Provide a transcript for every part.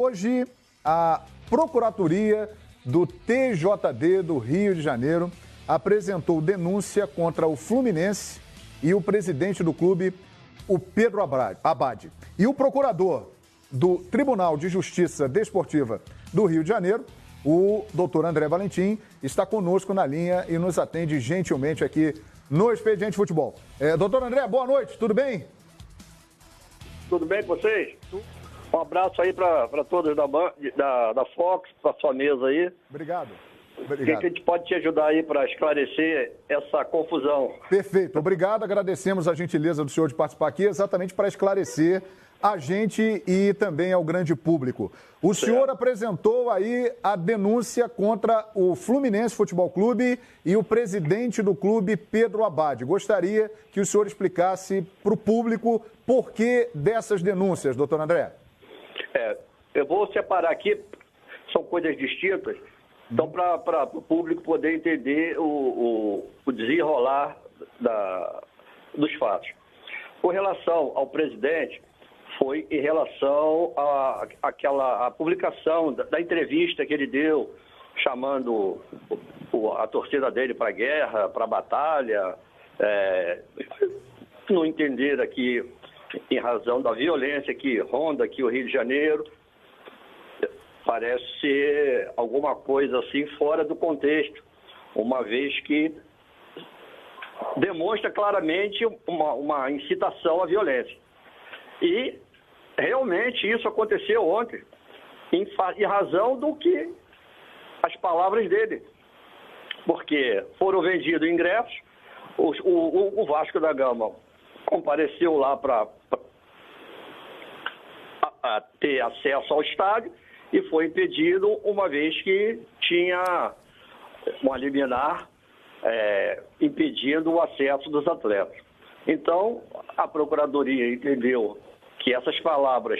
Hoje, a Procuradoria do TJD do Rio de Janeiro apresentou denúncia contra o Fluminense e o presidente do clube, o Pedro Abad. E o procurador do Tribunal de Justiça Desportiva do Rio de Janeiro, o doutor André Valentim, está conosco na linha e nos atende gentilmente aqui no Expediente Futebol. Doutor André, boa noite, tudo bem? Tudo bem com vocês? Um abraço aí para todos da Fox, para sua mesa aí. Obrigado. O que a gente pode te ajudar aí para esclarecer essa confusão? Perfeito, obrigado. Agradecemos a gentileza do senhor de participar aqui exatamente para esclarecer a gente e também ao grande público. O senhor apresentou aí a denúncia contra o Fluminense Futebol Clube e o presidente do clube, Pedro Abad. Gostaria que o senhor explicasse para o público por que dessas denúncias, doutor André. Eu vou separar aqui, são coisas distintas, então para o público poder entender o desenrolar dos fatos. Com relação ao presidente, foi em relação à publicação da entrevista que ele deu, chamando a torcida dele para a guerra, para a batalha, não entender aqui, em razão da violência que ronda aqui o Rio de Janeiro, parece ser alguma coisa assim fora do contexto, uma vez que demonstra claramente uma incitação à violência. E realmente isso aconteceu ontem, em razão do que as palavras dele, porque foram vendidos ingressos, o Vasco da Gama compareceu lá para ter acesso ao estádio e foi impedido, uma vez que tinha uma liminar impedindo o acesso dos atletas. Então, a Procuradoria entendeu que essas palavras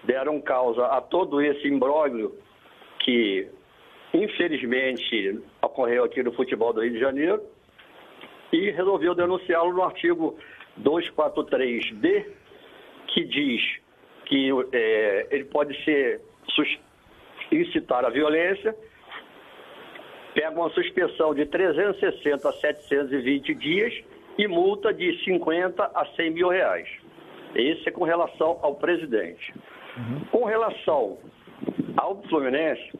deram causa a todo esse imbróglio que, infelizmente, ocorreu aqui no futebol do Rio de Janeiro e resolveu denunciá-lo no artigo 243D, que diz que ele pode incitar a violência, pega uma suspensão de 360 a 720 dias e multa de 50 a 100 mil reais. Esse é com relação ao presidente. Com relação ao Fluminense,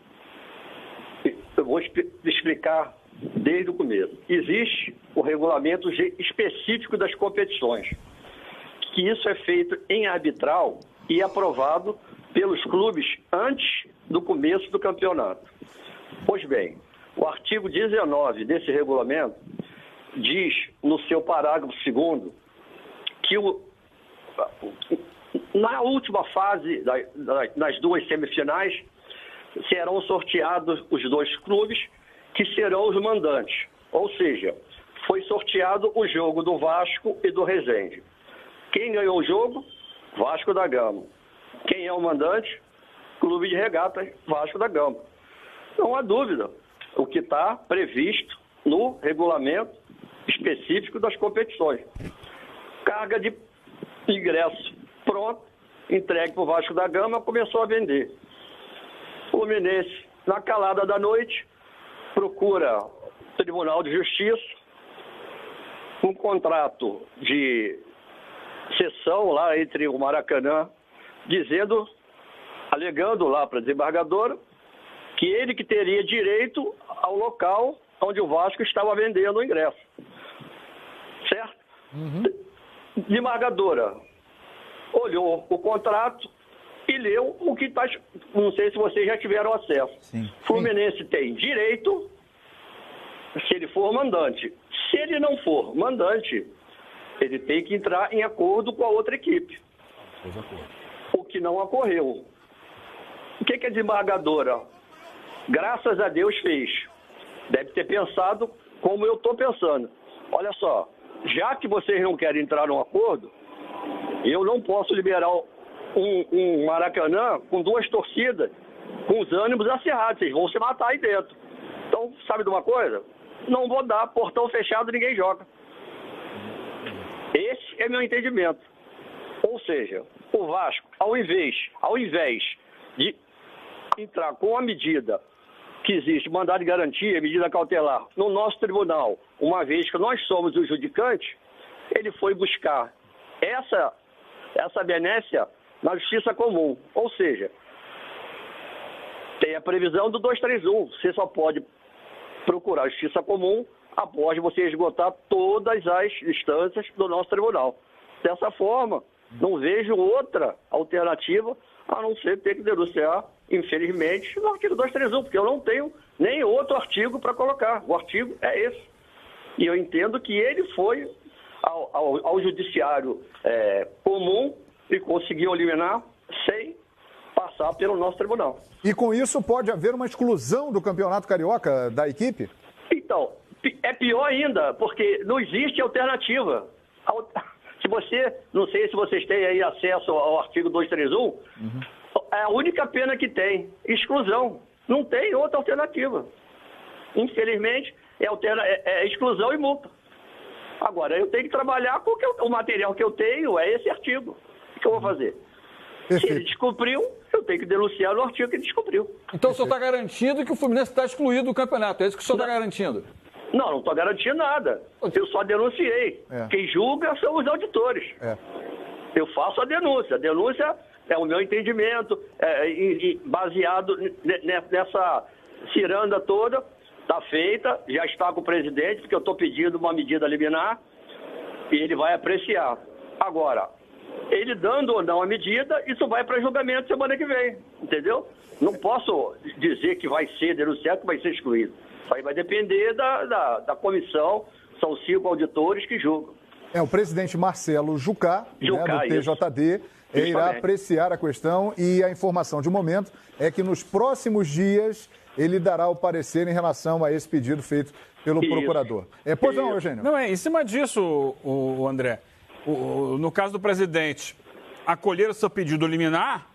eu vou explicar desde o começo. Existe o regulamento específico das competições, que isso é feito em arbitral e aprovado pelos clubes antes do começo do campeonato. Pois bem, o artigo 19 desse regulamento diz, no seu parágrafo 2º, que na última fase das duas semifinais serão sorteados os dois clubes que serão os mandantes. Ou seja, foi sorteado o jogo do Vasco e do Resende. Quem ganhou o jogo? Vasco da Gama. Quem é o mandante? Clube de Regatas Vasco da Gama. Não há dúvida o que está previsto no regulamento específico das competições. Carga de ingresso pronto, entregue para o Vasco da Gama, começou a vender. O Fluminense, na calada da noite, procura o Tribunal de Justiça, um contrato de cessão lá entre o Maracanã, alegando lá para a desembargadora, que ele que teria direito ao local onde o Vasco estava vendendo o ingresso. Certo? Desembargadora olhou o contrato e leu o que está. Não sei se vocês já tiveram acesso. Sim. Fluminense tem direito se ele for mandante. Se ele não for mandante, ele tem que entrar em acordo com a outra equipe. O que não ocorreu. O que a desembargadora, graças a Deus, fez? Deve ter pensado como eu estou pensando. Olha só, já que vocês não querem entrar num acordo, eu não posso liberar um Maracanã com duas torcidas, com os ânimos acirrados. Vocês vão se matar aí dentro. Então, sabe de uma coisa? Não vou dar, portão fechado, ninguém joga. Esse é meu entendimento. Ou seja, o Vasco, ao invés de entrar com a medida que existe, mandado de garantia, medida cautelar, no nosso tribunal, uma vez que nós somos os judicantes, ele foi buscar essa benécia na justiça comum. Ou seja, tem a previsão do 231. Você só pode procurar a justiça comum após você esgotar todas as instâncias do nosso tribunal. Dessa forma, não vejo outra alternativa a não ser ter que denunciar, infelizmente, no artigo 231, porque eu não tenho nem outro artigo para colocar. O artigo é esse. E eu entendo que ele foi ao judiciário comum e conseguiu eliminar sem passar pelo nosso tribunal. E com isso pode haver uma exclusão do Campeonato Carioca da equipe? Então, é pior ainda, porque não existe alternativa. Se você, não sei se vocês têm aí acesso ao artigo 231, é a única pena que tem, exclusão. Não tem outra alternativa. Infelizmente, é exclusão e multa. Agora, eu tenho que trabalhar com o material que eu tenho, é esse artigo. O que eu vou fazer? Perfeito. Se ele descobriu, eu tenho que denunciar no artigo que ele descobriu. Então o senhor está garantindo que o Fluminense está excluído do campeonato, é isso que o senhor está garantindo? Não estou garantindo nada. Eu só denunciei. Quem julga são os auditores. Eu faço a denúncia. A denúncia é o meu entendimento, baseado nessa ciranda toda. Está feita, já está com o presidente, porque eu estou pedindo uma medida liminar e ele vai apreciar. Agora, ele dando ou não a medida, isso vai para julgamento semana que vem, entendeu? Não posso dizer que vai ser denunciado, que vai ser excluído. Isso aí vai depender da comissão, são 5 auditores que julgam. O presidente Marcelo Jucá, do TJD, irá apreciar a questão e a informação de momento é que nos próximos dias ele dará o parecer em relação a esse pedido feito pelo procurador. Pois não, Eugênio? Não, em cima disso, o André, no caso do presidente acolher o seu pedido liminar,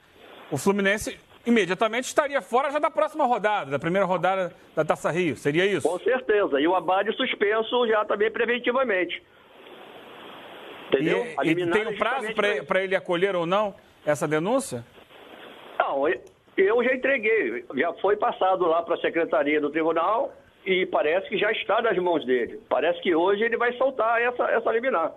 o Fluminense imediatamente estaria fora já da próxima rodada, da primeira rodada da Taça Rio. Seria isso? Com certeza. E o Abade suspenso já também preventivamente. Entendeu? E tem um prazo para ele acolher ou não essa denúncia? Não, eu já entreguei. Já foi passado lá para a Secretaria do Tribunal e parece que já está nas mãos dele. Parece que hoje ele vai soltar essa liminar.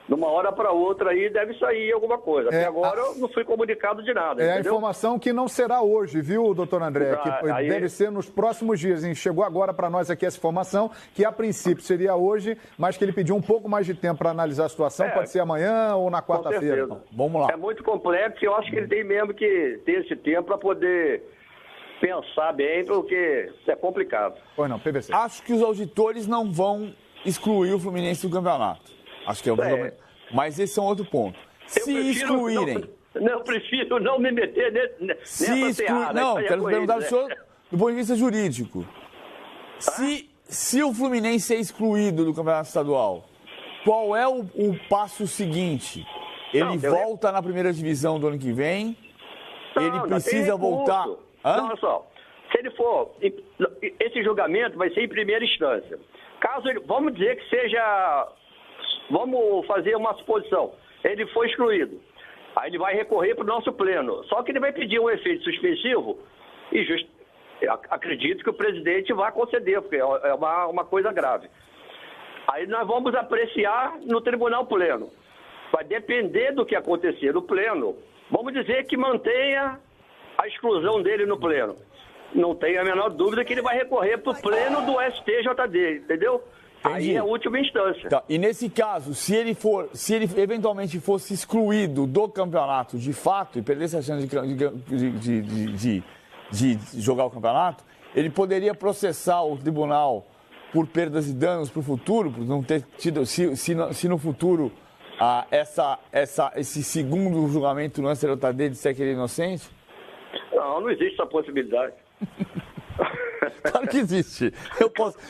De uma hora para outra aí deve sair alguma coisa. Até agora eu não fui comunicado de nada. A informação que não será hoje, viu, doutor André? Que deve ser nos próximos dias. Hein? Chegou agora para nós aqui essa informação, que a princípio seria hoje, mas que ele pediu um pouco mais de tempo para analisar a situação. Pode ser amanhã ou na quarta-feira. Então, vamos lá. É muito complexo e eu acho que ele tem mesmo que ter esse tempo para poder pensar bem, porque isso é complicado. Pois não, PVC. Acho que os auditores não vão excluir o Fluminense do campeonato. Acho que mas esse é um outro ponto. Se excluírem... Eu prefiro não me meter nessa seara. Não, quero perguntar ao senhor do ponto de vista jurídico. Se o Fluminense é excluído do campeonato estadual, qual é o passo seguinte? Ele volta na primeira divisão do ano que vem? Ele precisa voltar... Não, olha só. Se ele for... Esse julgamento vai ser em primeira instância. Caso ele... Vamos dizer que seja... Vamos fazer uma suposição. Ele foi excluído. Aí ele vai recorrer para o nosso pleno. Só que ele vai pedir um efeito suspensivo e acredito que o presidente vai conceder, porque é uma coisa grave. Aí nós vamos apreciar no tribunal pleno. Vai depender do que acontecer no pleno. Vamos dizer que mantenha a exclusão dele no pleno. Não tem a menor dúvida que ele vai recorrer para o pleno do STJD, entendeu? Entendi. Aí é a última instância. Tá. E nesse caso, se ele eventualmente fosse excluído do campeonato de fato e perdesse a chance de jogar o campeonato, ele poderia processar o tribunal por perdas e danos para o futuro, por não ter tido, se no futuro esse segundo julgamento no STJD disser que ele é inocente? Não existe essa possibilidade. Claro que existe.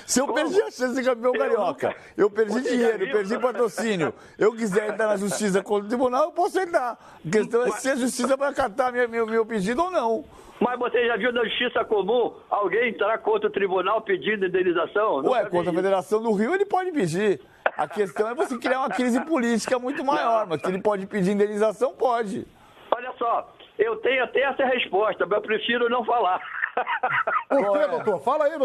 Se eu perdi a chance de campeão carioca, eu perdi dinheiro, eu perdi patrocínio, eu quiser entrar na justiça contra o tribunal, eu posso entrar. A questão é se a justiça vai acatar meu pedido ou não. Mas você já viu na justiça comum alguém entrar contra o tribunal pedindo indenização? Contra a Federação do Rio ele pode pedir. A questão é você criar uma crise política muito maior, mas que ele pode pedir indenização, pode. Olha só, Eu tenho até essa resposta, mas eu prefiro não falar. Por quê, doutor? Fala aí, doutor.